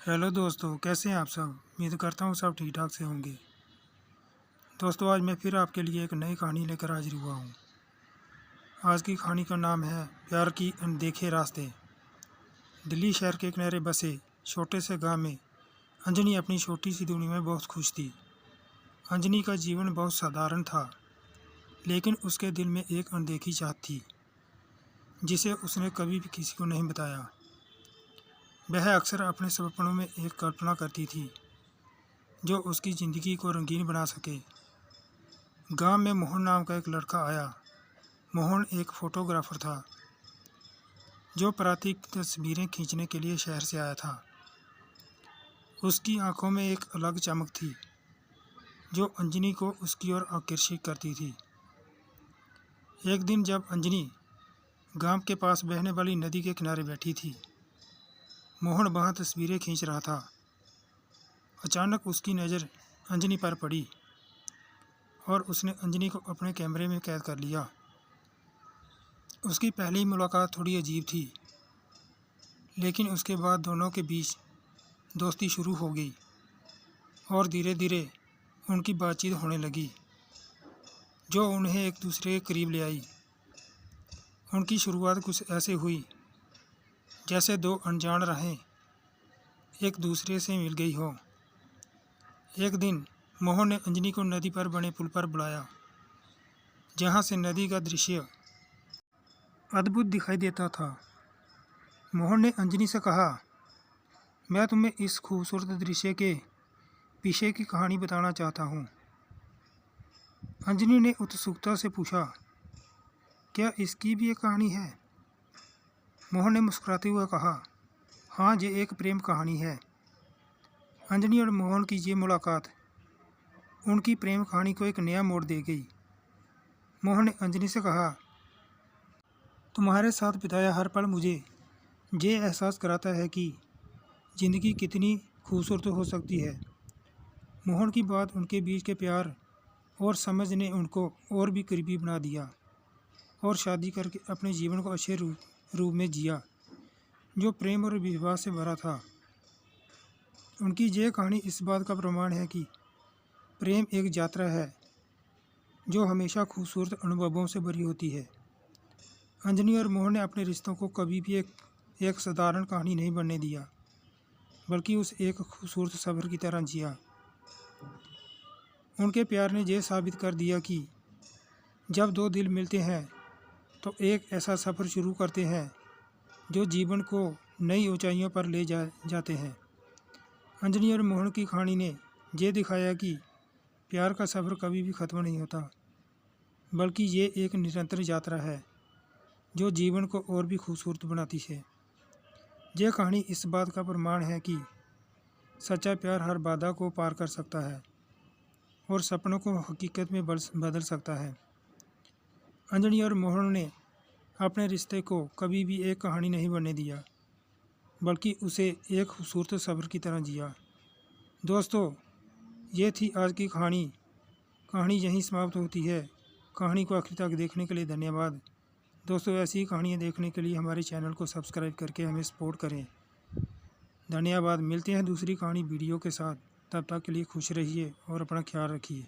Hello दोस्तों, कैसे हैं आप सब। उम्मीद करता हूँ सब ठीक ठाक से होंगे। दोस्तों, आज मैं फिर आपके लिए एक नई कहानी लेकर हाजिर हुआ हूँ। आज की कहानी का नाम है प्यार की अनदेखे रास्ते। दिल्ली शहर के किनारे बसे छोटे से गांव में अंजनी अपनी छोटी सी दुनिया में बहुत खुश थी। अंजनी का जीवन बहुत साधारण था, लेकिन उसके दिल में एक अनदेखी चाहत थी जिसे उसने कभी भी किसी को नहीं बताया। वह अक्सर अपने सपनों में एक कल्पना करती थी जो उसकी ज़िंदगी को रंगीन बना सके। गांव में मोहन नाम का एक लड़का आया। मोहन एक फोटोग्राफर था जो प्राकृतिक तस्वीरें खींचने के लिए शहर से आया था। उसकी आंखों में एक अलग चमक थी जो अंजनी को उसकी ओर आकर्षित करती थी। एक दिन जब अंजनी गांव के पास बहने वाली नदी के किनारे बैठी थी, मोहन वहां तस्वीरें खींच रहा था। अचानक उसकी नज़र अंजनी पर पड़ी और उसने अंजनी को अपने कैमरे में कैद कर लिया। उसकी पहली मुलाकात थोड़ी अजीब थी, लेकिन उसके बाद दोनों के बीच दोस्ती शुरू हो गई और धीरे धीरे उनकी बातचीत होने लगी जो उन्हें एक दूसरे के करीब ले आई। उनकी शुरुआत कुछ ऐसे हुई जैसे दो अनजान राहें एक दूसरे से मिल गई हो। एक दिन मोहन ने अंजनी को नदी पर बने पुल पर बुलाया, जहाँ से नदी का दृश्य अद्भुत दिखाई देता था। मोहन ने अंजनी से कहा, मैं तुम्हें इस खूबसूरत दृश्य के पीछे की कहानी बताना चाहता हूँ। अंजनी ने उत्सुकता से पूछा, क्या इसकी भी एक कहानी है? मोहन ने मुस्कुराते हुए कहा, हाँ, ये एक प्रेम कहानी है। अंजनी और मोहन की ये मुलाकात उनकी प्रेम कहानी को एक नया मोड़ दे गई। मोहन ने अंजनी से कहा, तुम्हारे साथ बिताया हर पल मुझे ये एहसास कराता है कि ज़िंदगी कितनी खूबसूरत हो सकती है। मोहन की बात उनके बीच के प्यार और समझ ने उनको और भी करीबी बना दिया और शादी करके अपने जीवन को अच्छे रूप में जिया जो प्रेम और विश्वास से भरा था। उनकी ये कहानी इस बात का प्रमाण है कि प्रेम एक यात्रा है जो हमेशा खूबसूरत अनुभवों से भरी होती है। अंजनी और मोहन ने अपने रिश्तों को कभी भी एक साधारण कहानी नहीं बनने दिया, बल्कि उस एक खूबसूरत सफ़र की तरह जिया। उनके प्यार ने यह साबित कर दिया कि जब दो दिल मिलते हैं तो एक ऐसा सफ़र शुरू करते हैं जो जीवन को नई ऊंचाइयों पर ले जाते हैं। अंजनी और मोहन की कहानी ने यह दिखाया कि प्यार का सफ़र कभी भी ख़त्म नहीं होता, बल्कि ये एक निरंतर यात्रा है जो जीवन को और भी खूबसूरत बनाती है। यह कहानी इस बात का प्रमाण है कि सच्चा प्यार हर बाधा को पार कर सकता है और सपनों को हकीकत में बदल सकता है। अंजनी और मोहन ने अपने रिश्ते को कभी भी एक कहानी नहीं बनने दिया, बल्कि उसे एक खूबसूरत सफ़र की तरह जिया। दोस्तों, ये थी आज की कहानी। कहानी यहीं समाप्त होती है। कहानी को आखिर तक देखने के लिए धन्यवाद। दोस्तों, ऐसी ही कहानियाँ देखने के लिए हमारे चैनल को सब्सक्राइब करके हमें सपोर्ट करें। धन्यवाद। मिलते हैं दूसरी कहानी वीडियो के साथ। तब तक के लिए खुश रहिए और अपना ख्याल रखिए।